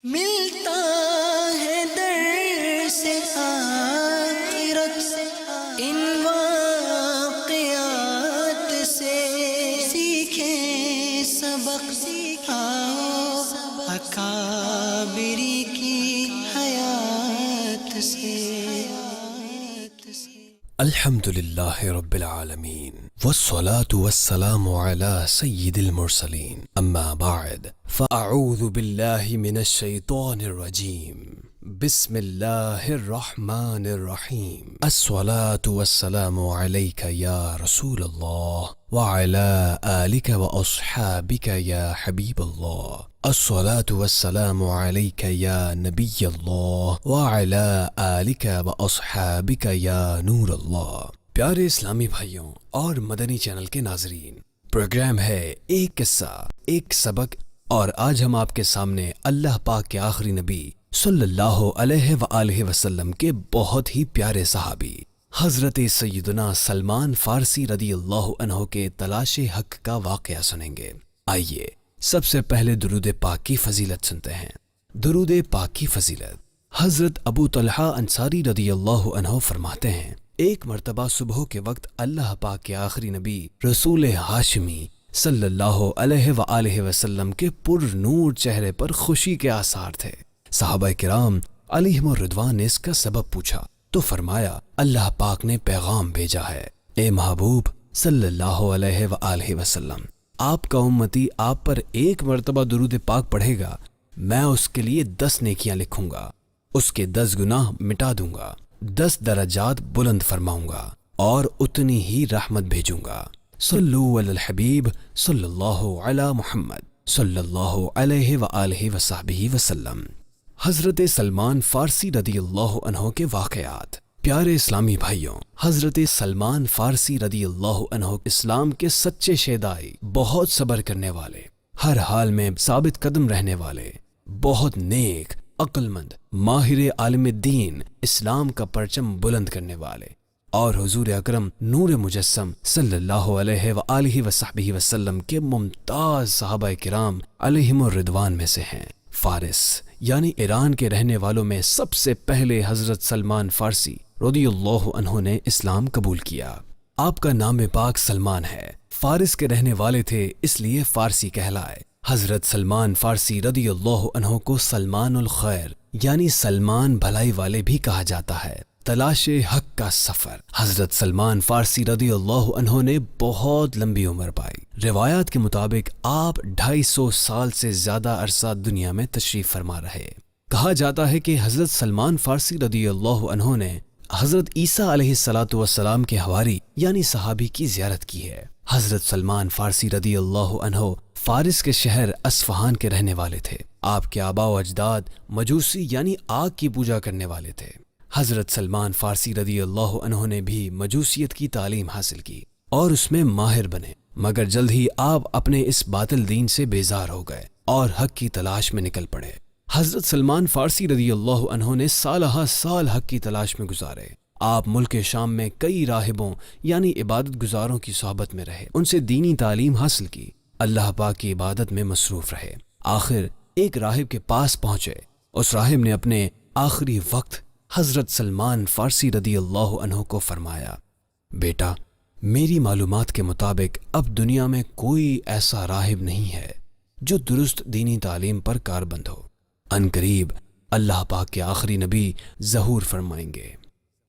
ملتا ہے در سے آخرت ان واقعات سے، سیکھیں سبق آؤ اکابری کی حیات سے۔ الحمد للہ رب العالمین والصلاة والسلام على سید المرسلین، اما بعد فاعوذ باللہ من الشیطان الرجیم، بسم اللہ الرحمن الرحیم۔ الصلاة والسلام علیک یا رسول اللہ وعلى آلک واصحابک یا حبیب اللہ، الصلاة والسلام علیک یا نبی اللہ وعلى آلک واصحابک یا نور اللہ۔ پیارے اسلامی بھائیوں اور مدنی چینل کے ناظرین، پروگرام ہے ایک قصہ ایک سبق، اور آج ہم آپ کے سامنے اللہ پاک کے آخری نبی صلی اللہ علیہ وآلہ وسلم کے بہت ہی پیارے صحابی حضرت سیدنا سلمان فارسی رضی اللہ عنہ کے تلاش حق کا واقعہ سنیں گے۔ آئیے سب سے پہلے درود پاک کی فضیلت سنتے ہیں۔ درود پاک کی فضیلت، حضرت ابو طلحہ انصاری رضی اللہ عنہ فرماتے ہیں، ایک مرتبہ صبح کے وقت اللہ پاک کے آخری نبی رسول ہاشمی صلی اللہ علیہ وآلہ وسلم کے پر نور چہرے پر خوشی کے آثار تھے۔ صحابہ کرام علیہم الرضوان نے اس کا سبب پوچھا تو فرمایا، اللہ پاک نے پیغام بھیجا ہے، اے محبوب صلی اللہ علیہ وآلہ وسلم، آپ کا امتی آپ پر ایک مرتبہ درود پاک پڑھے گا، میں اس کے لیے 10 نیکیاں لکھوں گا، اس کے 10 گناہ مٹا دوں گا، 10 درجات بلند فرماؤں گا اور اتنی ہی رحمت بھیجوں گا۔ صلو علی الحبیب صلی اللہ علی محمد صلی اللہ علیہ وآلہ وصحبہ وسلم۔ حضرت سلمان فارسی رضی اللہ عنہ کے واقعات۔ پیارے اسلامی بھائیوں، حضرت سلمان فارسی رضی اللہ عنہ اسلام کے سچے شیدائی، بہت صبر کرنے والے، ہر حال میں ثابت قدم رہنے والے، بہت نیک، عقل مند، ماہر عالم دین، اسلام کا پرچم بلند کرنے والے، اور حضور اکرم نور مجسم صلی اللہ علیہ وآلہ وصحبہ وسلم کے ممتاز صحابہ کرام علیہم الرضوان میں سے ہیں۔ فارس یعنی ایران کے رہنے والوں میں سب سے پہلے حضرت سلمان فارسی رضی اللہ عنہ نے اسلام قبول کیا۔ آپ کا نام پاک سلمان ہے، فارس کے رہنے والے تھے اس لیے فارسی کہلائے۔ حضرت سلمان فارسی رضی اللہ عنہ کو سلمان الخیر یعنی سلمان بھلائی والے بھی کہا جاتا ہے۔ تلاش حق کا سفر، حضرت سلمان فارسی رضی اللہ عنہ نے بہت لمبی عمر پائی۔ روایات کے مطابق آپ 250 سال سے زیادہ عرصہ دنیا میں تشریف فرما رہے۔ کہا جاتا ہے کہ حضرت سلمان فارسی رضی اللہ عنہ نے حضرت عیسیٰ علیہ السلام کے حواری یعنی صحابی کی زیارت کی ہے۔ حضرت سلمان فارسی رضی اللہ عنہ فارس کے شہر اصفہان کے رہنے والے تھے۔ آپ کے آباء و اجداد مجوسی یعنی آگ کی پوجا کرنے والے تھے۔ حضرت سلمان فارسی رضی اللہ عنہ نے بھی مجوسیت کی تعلیم حاصل کی اور اس میں ماہر بنے، مگر جلد ہی آپ اپنے اس باطل دین سے بیزار ہو گئے اور حق کی تلاش میں نکل پڑے۔ حضرت سلمان فارسی رضی اللہ عنہ نے سالہ سال حق کی تلاش میں گزارے۔ آپ ملک شام میں کئی راہبوں یعنی عبادت گزاروں کی صحبت میں رہے، ان سے دینی تعلیم حاصل کی، اللہ پاک کی عبادت میں مصروف رہے۔ آخر ایک راہب کے پاس پہنچے، اس راہب نے اپنے آخری وقت حضرت سلمان فارسی رضی اللہ عنہ کو فرمایا، بیٹا میری معلومات کے مطابق اب دنیا میں کوئی ایسا راہب نہیں ہے جو درست دینی تعلیم پر کاربند ہو، ان قریب اللہ پاک کے آخری نبی ظہور فرمائیں گے،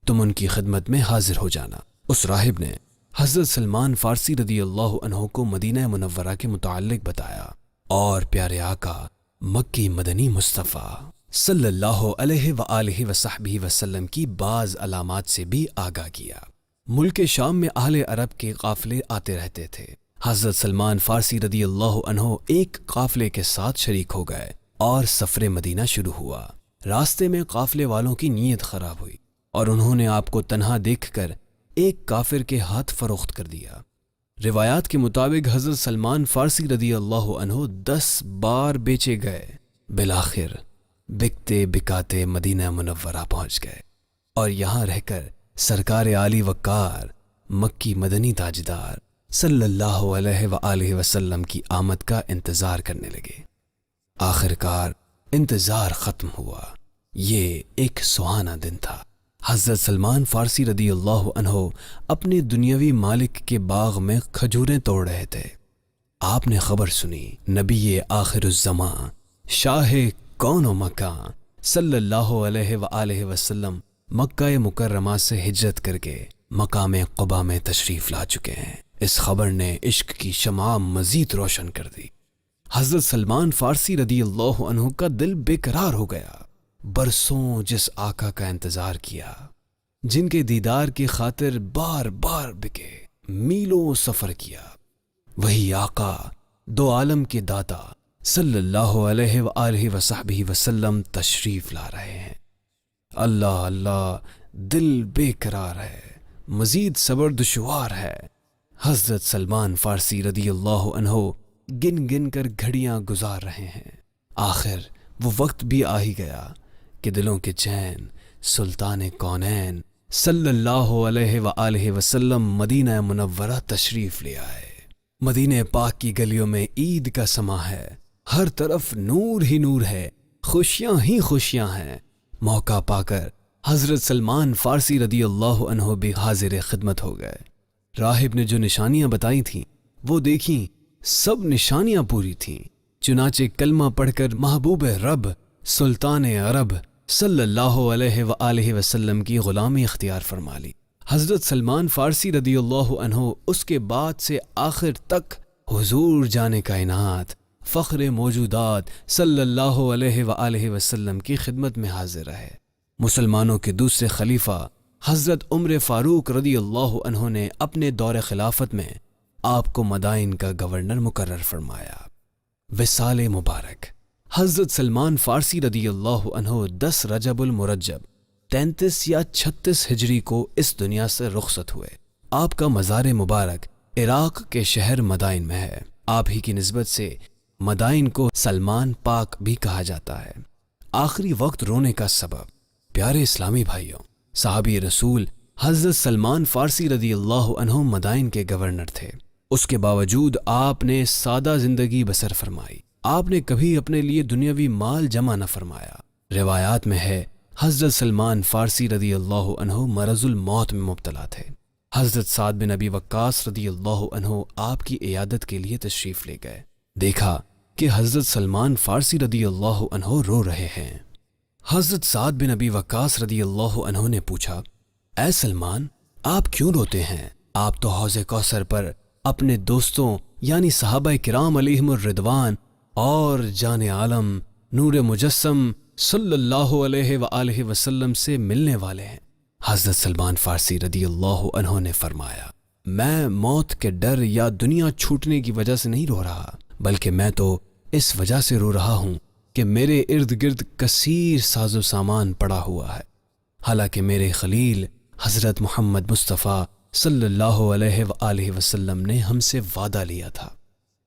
تم ان کی خدمت میں حاضر ہو جانا۔ اس راہب نے حضرت سلمان فارسی رضی اللہ عنہ کو مدینہ منورہ کے متعلق بتایا اور پیارے آقا مکی مدنی مصطفیٰ صلی اللہ علیہ وآلہ وصحبہ وسلم کی بعض علامات سے بھی آگاہ کیا۔ ملک شام میں اہل عرب کے قافلے آتے رہتے تھے۔ حضرت سلمان فارسی رضی اللہ عنہ ایک قافلے کے ساتھ شریک ہو گئے اور سفر مدینہ شروع ہوا۔ راستے میں قافلے والوں کی نیت خراب ہوئی اور انہوں نے آپ کو تنہا دیکھ کر ایک کافر کے ہاتھ فروخت کر دیا۔ روایات کے مطابق حضرت سلمان فارسی رضی اللہ عنہ 10 بار بیچے گئے، بالآخر بکتے بکاتے مدینہ منورہ پہنچ گئے اور یہاں رہ کر سرکار عالی وقار مکی مدنی تاجدار صلی اللہ علیہ وآلہ وسلم کی آمد کا انتظار کرنے لگے۔ آخر کار انتظار ختم ہوا۔ یہ ایک سہانا دن تھا۔ حضرت سلمان فارسی رضی اللہ عنہ اپنے دنیاوی مالک کے باغ میں کھجوریں توڑ رہے تھے۔ آپ نے خبر سنی نبی آخر الزمان شاہ کون و مکان صلی اللہ علیہ وآلہ وسلم مکہ مکرمہ سے ہجرت کر کے مقام قبا میں تشریف لا چکے ہیں۔ اس خبر نے عشق کی شمع مزید روشن کر دی۔ حضرت سلمان فارسی رضی اللہ عنہ کا دل بے قرار ہو گیا۔ برسوں جس آقا کا انتظار کیا، جن کے دیدار کی خاطر بار بار بکے، میلوں سفر کیا، وہی آقا دو عالم کے داتا صلی اللہ علیہ وآلہ وصحبہ وسلم تشریف لا رہے ہیں۔ اللہ اللہ، دل بے قرار ہے، مزید صبر دشوار ہے۔ حضرت سلمان فارسی رضی اللہ عنہ گن گن کر گھڑیاں گزار رہے ہیں۔ آخر وہ وقت بھی آ ہی گیا کہ دلوں کے چین سلطان کونین صلی اللہ علیہ وآلہ وسلم مدینہ منورہ تشریف لے آئے۔ مدینہ پاک کی گلیوں میں عید کا سما ہے، ہر طرف نور ہی نور ہے، خوشیاں ہی خوشیاں ہیں۔ موقع پا کر حضرت سلمان فارسی رضی اللہ عنہ بھی حاضر خدمت ہو گئے۔ راہب نے جو نشانیاں بتائی تھیں وہ دیکھیں، سب نشانیاں پوری تھیں۔ چنانچہ کلمہ پڑھ کر محبوب رب سلطان عرب صلی اللہ علیہ وآلہ وسلم کی غلامی اختیار فرما لی۔ حضرت سلمان فارسی رضی اللہ عنہ اس کے بعد سے آخر تک حضور جانے کائنات فخر موجودات صلی اللہ علیہ وآلہ وسلم کی خدمت میں حاضر رہے۔ مسلمانوں کے دوسرے خلیفہ حضرت عمر فاروق رضی اللہ عنہ نے اپنے دور خلافت میں آپ کو مدائن کا گورنر مقرر فرمایا۔ وصال مبارک حضرت سلمان فارسی رضی اللہ عنہ 10 رجب المرجب 33 یا 36 ہجری کو اس دنیا سے رخصت ہوئے۔ آپ کا مزار مبارک عراق کے شہر مدائن میں ہے۔ آپ ہی کی نسبت سے مدائن کو سلمان پاک بھی کہا جاتا ہے۔ آخری وقت رونے کا سبب، پیارے اسلامی بھائیوں، صحابی رسول حضرت سلمان فارسی رضی اللہ عنہ مدائن کے گورنر تھے۔ اس کے باوجود آپ نے سادہ زندگی بسر فرمائی۔ آپ نے کبھی اپنے لیے دنیاوی مال جمع نہ فرمایا۔ روایات میں ہے حضرت سلمان فارسی رضی اللہ عنہ مرض الموت میں مبتلا تھے۔ حضرت سعد بن ابی وقاص رضی اللہ عنہ آپ کی عیادت کے لیے تشریف لے گئے۔ دیکھا کہ حضرت سلمان فارسی رضی اللہ عنہ رو رہے ہیں۔ حضرت سعد بن ابی وقاص رضی اللہ عنہ نے پوچھا، اے سلمان، آپ کیوں روتے ہیں؟ آپ تو حوض کوثر پر اپنے دوستوں یعنی صحابہ کرام علیہم الرضوان اور جان عالم نور مجسم صلی اللہ علیہ وآلہ وسلم سے ملنے والے ہیں۔ حضرت سلمان فارسی رضی اللہ عنہ نے فرمایا، میں موت کے ڈر یا دنیا چھوٹنے کی وجہ سے نہیں رو رہا، بلکہ میں تو اس وجہ سے رو رہا ہوں کہ میرے ارد گرد کثیر ساز و سامان پڑا ہوا ہے، حالانکہ میرے خلیل حضرت محمد مصطفیٰ صلی اللہ علیہ وآلہ وسلم نے ہم سے وعدہ لیا تھا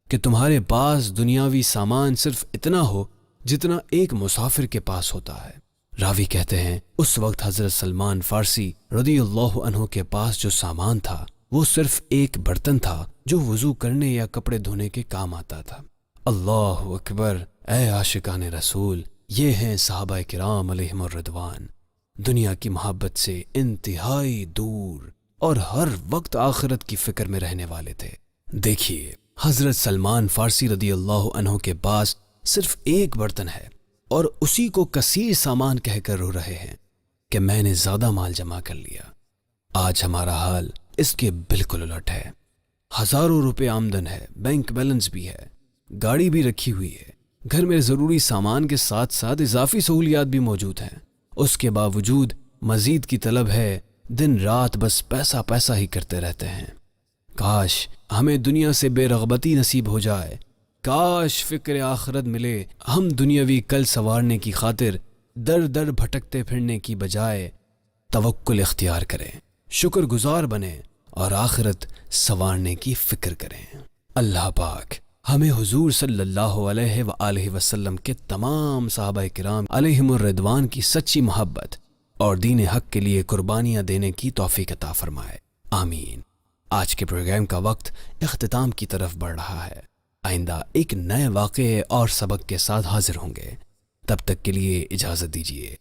کہ تمہارے پاس دنیاوی سامان صرف اتنا ہو جتنا ایک مسافر کے پاس ہوتا ہے۔ راوی کہتے ہیں اس وقت حضرت سلمان فارسی رضی اللہ عنہ کے پاس جو سامان تھا وہ صرف ایک برتن تھا جو وضو کرنے یا کپڑے دھونے کے کام آتا تھا۔ اللہ اکبر! اے عاشقان رسول، یہ ہیں صحابہ کرام علیہم الرضوان، دنیا کی محبت سے انتہائی دور اور ہر وقت آخرت کی فکر میں رہنے والے تھے۔ دیکھیے، حضرت سلمان فارسی رضی اللہ عنہ کے پاس صرف ایک برتن ہے اور اسی کو کثیر سامان کہہ کر رو رہے ہیں کہ میں نے زیادہ مال جمع کر لیا۔ آج ہمارا حال اس کے بالکل الٹ ہے۔ ہزاروں روپے آمدن ہے، بینک بیلنس بھی ہے، گاڑی بھی رکھی ہوئی ہے، گھر میں ضروری سامان کے ساتھ ساتھ اضافی سہولیات بھی موجود ہیں۔ اس کے باوجود مزید کی طلب ہے، دن رات بس پیسہ پیسہ ہی کرتے رہتے ہیں۔ کاش ہمیں دنیا سے بے رغبتی نصیب ہو جائے، کاش فکر آخرت ملے، ہم دنیاوی کل سنوارنے کی خاطر در در بھٹکتے پھرنے کی بجائے توکل اختیار کریں، شکر گزار بنیں اور آخرت سنوارنے کی فکر کریں۔ اللہ پاک ہمیں حضور صلی اللہ علیہ وآلہ وسلم کے تمام صحابہ کرام علیہم الرضوان کی سچی محبت اور دین حق کے لیے قربانیاں دینے کی توفیق عطا فرمائے، آمین۔ آج کے پروگرام کا وقت اختتام کی طرف بڑھ رہا ہے۔ آئندہ ایک نئے واقعے اور سبق کے ساتھ حاضر ہوں گے۔ تب تک کے لیے اجازت دیجیے۔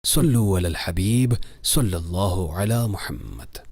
صلو علی الحبیب صلی اللہ علی محمد۔